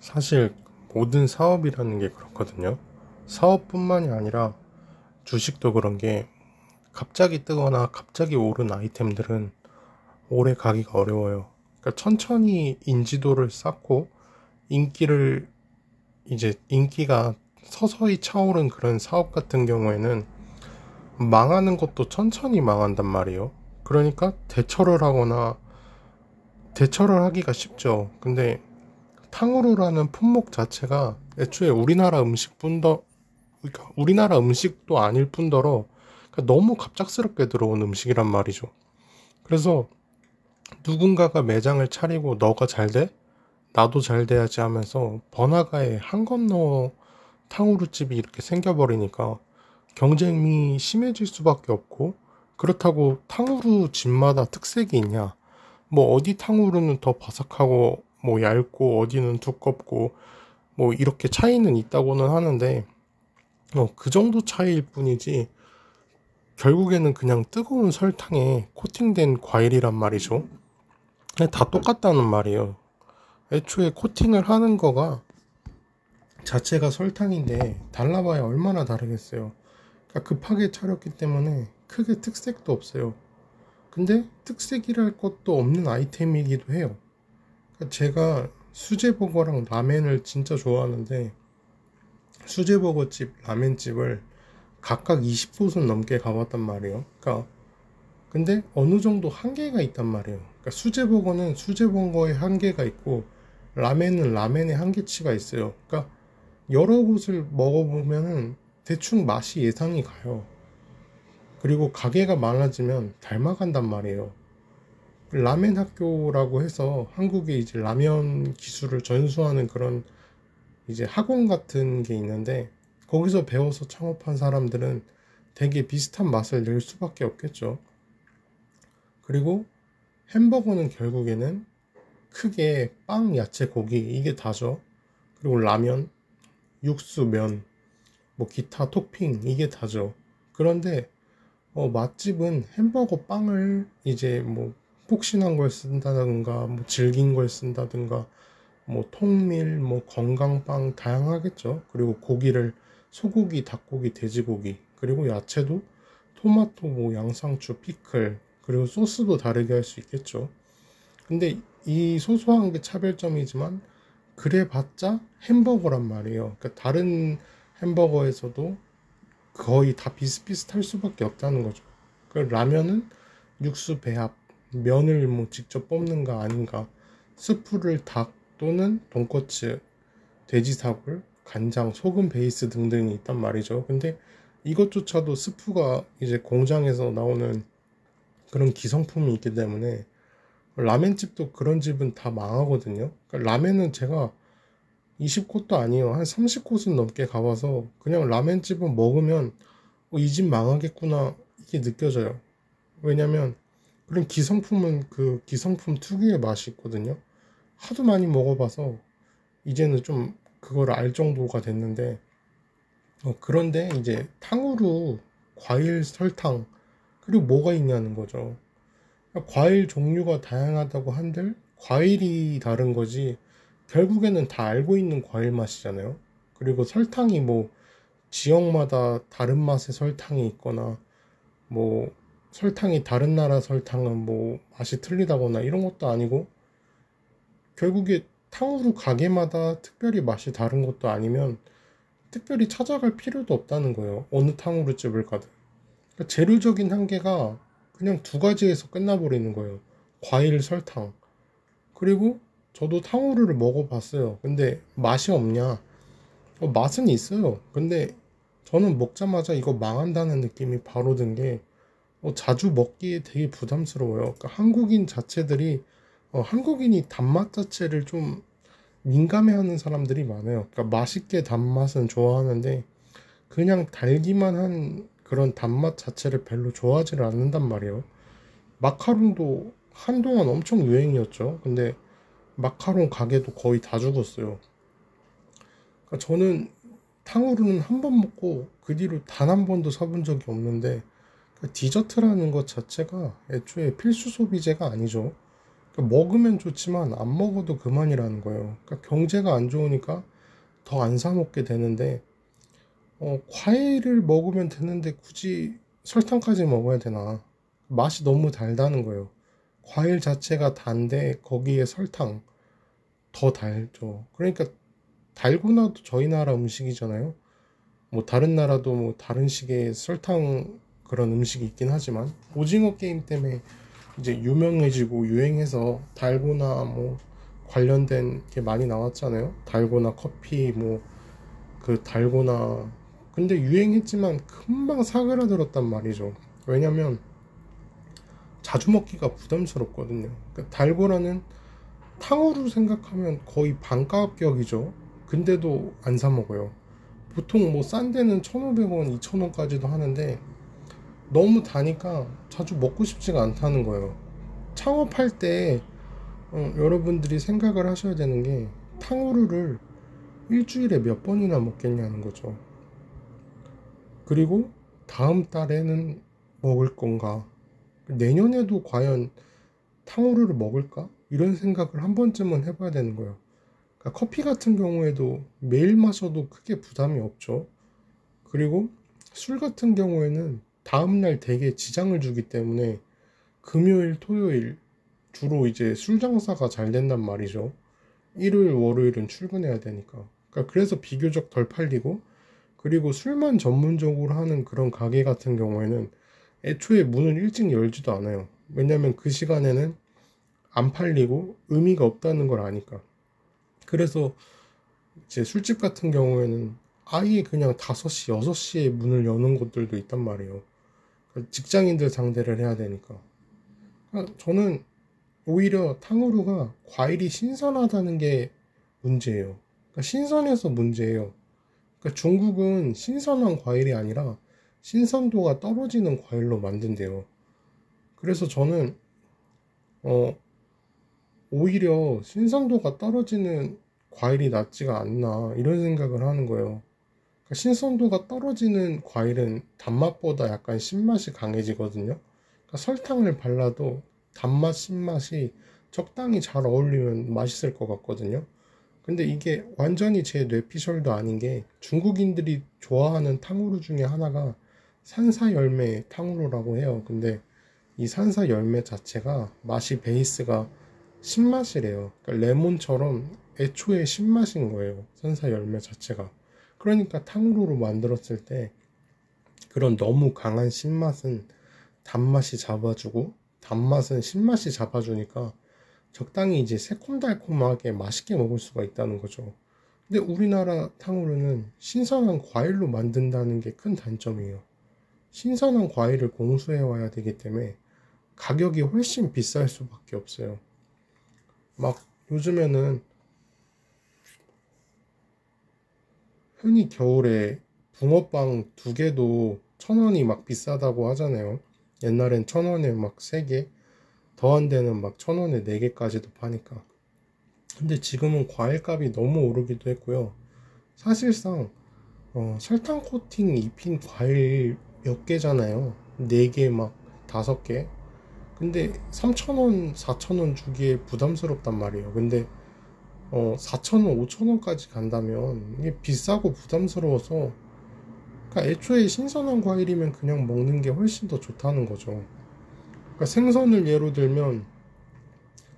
사실 모든 사업이라는 게 그렇거든요. 사업뿐만이 아니라 주식도 그런 게 갑자기 뜨거나 갑자기 오른 아이템들은 오래 가기가 어려워요. 그러니까 천천히 인지도를 쌓고 인기를 인기가 서서히 차오른 그런 사업 같은 경우에는 망하는 것도 천천히 망한단 말이에요. 그러니까 대처를 하기가 쉽죠. 근데 탕후루라는 품목 자체가 애초에 우리나라 음식도 아닐 뿐더러 그러니까 너무 갑작스럽게 들어온 음식이란 말이죠. 그래서 누군가가 매장을 차리고 너가 잘 돼? 나도 잘 돼야지 하면서 번화가에 한 건너 탕후루집이 이렇게 생겨버리니까 경쟁이 심해질 수밖에 없고, 그렇다고 탕후루 집마다 특색이 있냐? 뭐 어디 탕후루는 더 바삭하고 뭐 얇고 어디는 두껍고 뭐 이렇게 차이는 있다고는 하는데 그 정도 차이일 뿐이지 결국에는 그냥 뜨거운 설탕에 코팅된 과일이란 말이죠. 그냥 다 똑같다는 말이에요. 애초에 코팅을 하는 거가 자체가 설탕인데 달라봐야 얼마나 다르겠어요. 그러니까 급하게 차렸기 때문에 크게 특색도 없어요. 근데 특색이랄 것도 없는 아이템이기도 해요. 그러니까 제가 수제버거랑 라멘을 진짜 좋아하는데 수제버거집, 라멘집을 각각 20곳은 넘게 가봤단 말이에요. 그러니까 근데 어느 정도 한계가 있단 말이에요. 그러니까 수제버거는 수제버거의 한계가 있고 라멘은 라멘의 한계치가 있어요. 그러니까 여러 곳을 먹어보면은 대충 맛이 예상이 가요. 그리고 가게가 많아지면 닮아간단 말이에요. 라멘 학교라고 해서 한국에 이제 라면 기술을 전수하는 그런 이제 학원 같은 게 있는데 거기서 배워서 창업한 사람들은 되게 비슷한 맛을 낼 수밖에 없겠죠. 그리고 햄버거는 결국에는 크게 빵, 야채, 고기 이게 다죠. 그리고 라면, 육수, 면, 뭐 기타 토핑 이게 다죠. 그런데 맛집은 햄버거 빵을 이제 뭐 폭신한 걸 쓴다든가 뭐 질긴 걸 쓴다든가 뭐 통밀, 뭐 건강빵 다양하겠죠. 그리고 고기를 소고기, 닭고기, 돼지고기, 그리고 야채도 토마토, 뭐 양상추, 피클, 그리고 소스도 다르게 할 수 있겠죠. 근데 이 소소한 게 차별점이지만 그래봤자 햄버거란 말이에요. 그러니까 다른 햄버거에서도 거의 다 비슷비슷할 수밖에 없다는 거죠. 그 라면은 육수 배합, 면을 뭐 직접 뽑는가 아닌가, 스프를 닭 또는 돈코츠, 돼지사골, 간장, 소금 베이스 등등이 있단 말이죠. 근데 이것조차도 스프가 이제 공장에서 나오는 그런 기성품이 있기 때문에 라멘집도 그런 집은 다 망하거든요. 그러니까 라멘은 제가 20곳도 아니에요. 한 30곳은 넘게 가봐서 그냥 라멘집은 먹으면 이 집 망하겠구나 이게 느껴져요. 왜냐면 그런 기성품은 그 기성품 특유의 맛이 있거든요. 하도 많이 먹어봐서 이제는 좀 그걸 알 정도가 됐는데 그런데 이제 탕후루, 과일, 설탕 그리고 뭐가 있냐는 거죠. 과일 종류가 다양하다고 한들 과일이 다른 거지 결국에는 다 알고 있는 과일 맛이잖아요. 그리고 설탕이 뭐 지역마다 다른 맛의 설탕이 있거나 뭐 설탕이 다른 나라 설탕은 뭐 맛이 틀리다거나 이런 것도 아니고 결국에 탕후루 가게마다 특별히 맛이 다른 것도 아니면 특별히 찾아갈 필요도 없다는 거예요. 어느 탕후루 집을 가든. 그러니까 재료적인 한계가 그냥 두 가지에서 끝나버리는 거예요. 과일, 설탕. 그리고 저도 탕후루를 먹어봤어요. 근데 맛이 없냐? 맛은 있어요. 근데 저는 먹자마자 이거 망한다는 느낌이 바로 든 게 자주 먹기에 되게 부담스러워요. 그러니까 한국인 자체들이 한국인이 단맛 자체를 좀 민감해하는 사람들이 많아요. 그러니까 맛있게 단맛은 좋아하는데 그냥 달기만 한 그런 단맛 자체를 별로 좋아하지를 않는단 말이에요. 마카롱도 한동안 엄청 유행이었죠. 근데 마카롱 가게도 거의 다 죽었어요. 그러니까 저는 탕후루는 한 번 먹고 그 뒤로 단 한 번도 사본 적이 없는데 디저트라는 것 자체가 애초에 필수 소비재가 아니죠. 그러니까 먹으면 좋지만 안 먹어도 그만이라는 거예요. 그러니까 경제가 안 좋으니까 더 안 사 먹게 되는데, 과일을 먹으면 되는데 굳이 설탕까지 먹어야 되나? 맛이 너무 달다는 거예요. 과일 자체가 단데 거기에 설탕 더 달죠. 그러니까 달고나도 저희 나라 음식이잖아요. 뭐 다른 나라도 뭐 다른 식의 설탕 그런 음식이 있긴 하지만 오징어 게임 때문에 이제 유명해지고 유행해서 달고나 뭐 관련된 게 많이 나왔잖아요. 달고나 커피 뭐 그 달고나, 근데 유행했지만 금방 사그라들었단 말이죠. 왜냐면 자주 먹기가 부담스럽거든요. 그러니까 달고나는 탕후루 생각하면 거의 반가격이죠. 근데도 안 사 먹어요. 보통 뭐 싼 데는 1,500원, 2,000원까지도 하는데 너무 다니까 자주 먹고 싶지가 않다는 거예요. 창업할 때 여러분들이 생각을 하셔야 되는 게 탕후루를 일주일에 몇 번이나 먹겠냐는 거죠. 그리고 다음 달에는 먹을 건가? 내년에도 과연 탕후루를 먹을까? 이런 생각을 한 번쯤은 해봐야 되는 거예요. 그러니까 커피 같은 경우에도 매일 마셔도 크게 부담이 없죠. 그리고 술 같은 경우에는 다음날 되게 지장을 주기 때문에 금요일, 토요일 주로 이제 술 장사가 잘 된단 말이죠. 일요일, 월요일은 출근해야 되니까. 그러니까 그래서 비교적 덜 팔리고, 그리고 술만 전문적으로 하는 그런 가게 같은 경우에는 애초에 문을 일찍 열지도 않아요. 왜냐면 그 시간에는 안 팔리고 의미가 없다는 걸 아니까. 그래서 이제 술집 같은 경우에는 아예 그냥 5시, 6시에 문을 여는 곳들도 있단 말이에요. 그러니까 직장인들 상대를 해야 되니까. 그러니까 저는 오히려 탕후루가 과일이 신선하다는 게 문제예요. 그러니까 신선해서 문제예요. 그러니까 중국은 신선한 과일이 아니라 신선도가 떨어지는 과일로 만든대요. 그래서 저는 어, 오히려 신선도가 떨어지는 과일이 낫지가 않나 이런 생각을 하는 거예요. 그러니까 신선도가 떨어지는 과일은 단맛보다 약간 신맛이 강해지거든요. 그러니까 설탕을 발라도 단맛, 신맛이 적당히 잘 어울리면 맛있을 것 같거든요. 근데 이게 완전히 제 뇌피셜도 아닌 게 중국인들이 좋아하는 탕후루 중에 하나가 산사 열매 탕후루라고 해요. 근데 이 산사 열매 자체가 맛이 베이스가 신맛이래요. 그러니까 레몬처럼 애초에 신맛인 거예요. 산사 열매 자체가. 그러니까 탕후루로 만들었을 때 그런 너무 강한 신맛은 단맛이 잡아주고 단맛은 신맛이 잡아주니까 적당히 이제 새콤달콤하게 맛있게 먹을 수가 있다는 거죠. 근데 우리나라 탕후루는 신선한 과일로 만든다는 게 큰 단점이에요. 신선한 과일을 공수해 와야 되기 때문에 가격이 훨씬 비쌀 수밖에 없어요. 막 요즘에는 흔히 겨울에 붕어빵 2개도 1,000원이 막 비싸다고 하잖아요. 옛날엔 1,000원에 막 3개, 더한 데는 막 1,000원에 4개까지도 파니까. 근데 지금은 과일값이 너무 오르기도 했고요. 사실상 설탕 코팅 입힌 과일 몇 개잖아요. 4개 막 5개. 근데 3,000원, 4,000원 주기에 부담스럽단 말이에요. 근데 4,000원, 5,000원까지 간다면 이게 비싸고 부담스러워서, 그러니까 애초에 신선한 과일이면 그냥 먹는 게 훨씬 더 좋다는 거죠. 그러니까 생선을 예로 들면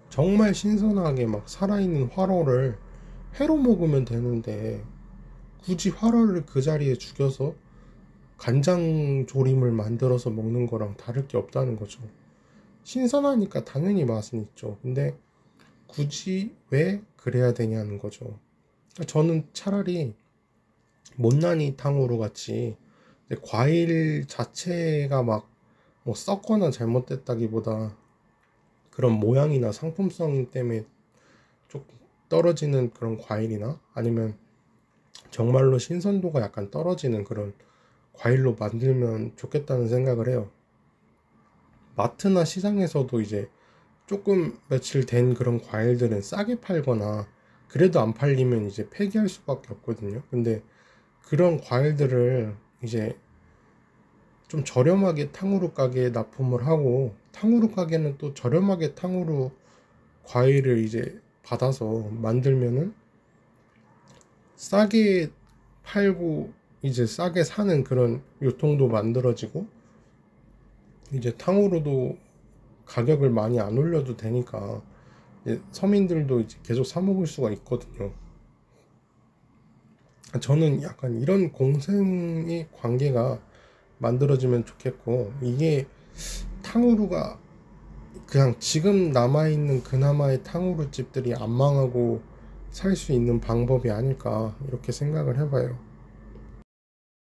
정말 신선하게 막 살아있는 화로를 회로 먹으면 되는데 굳이 화로를 그 자리에 죽여서 간장 조림을 만들어서 먹는 거랑 다를 게 없다는 거죠. 신선하니까 당연히 맛은 있죠. 근데 굳이 왜 그래야 되냐는 거죠. 그러니까 저는 차라리 못난이 탕후루 같이 과일 자체가 막 뭐 썩거나 잘못됐다기보다 그런 모양이나 상품성 때문에 좀 떨어지는 그런 과일이나 아니면 정말로 신선도가 약간 떨어지는 그런 과일로 만들면 좋겠다는 생각을 해요. 마트나 시장에서도 이제 조금 며칠 된 그런 과일들은 싸게 팔거나 그래도 안 팔리면 이제 폐기할 수밖에 없거든요. 근데 그런 과일들을 이제 좀 저렴하게 탕후루 가게에 납품을 하고 탕후루 가게는 또 저렴하게 탕후루 과일을 이제 받아서 만들면은 싸게 팔고 이제 싸게 사는 그런 유통도 만들어지고, 이제 탕후루도 가격을 많이 안 올려도 되니까 이제 서민들도 이제 계속 사 먹을 수가 있거든요. 저는 약간 이런 공생의 관계가 만들어지면 좋겠고, 이게 탕후루가 그냥 지금 남아있는 그나마의 탕후루 집들이 안 망하고 살 수 있는 방법이 아닐까 이렇게 생각을 해봐요.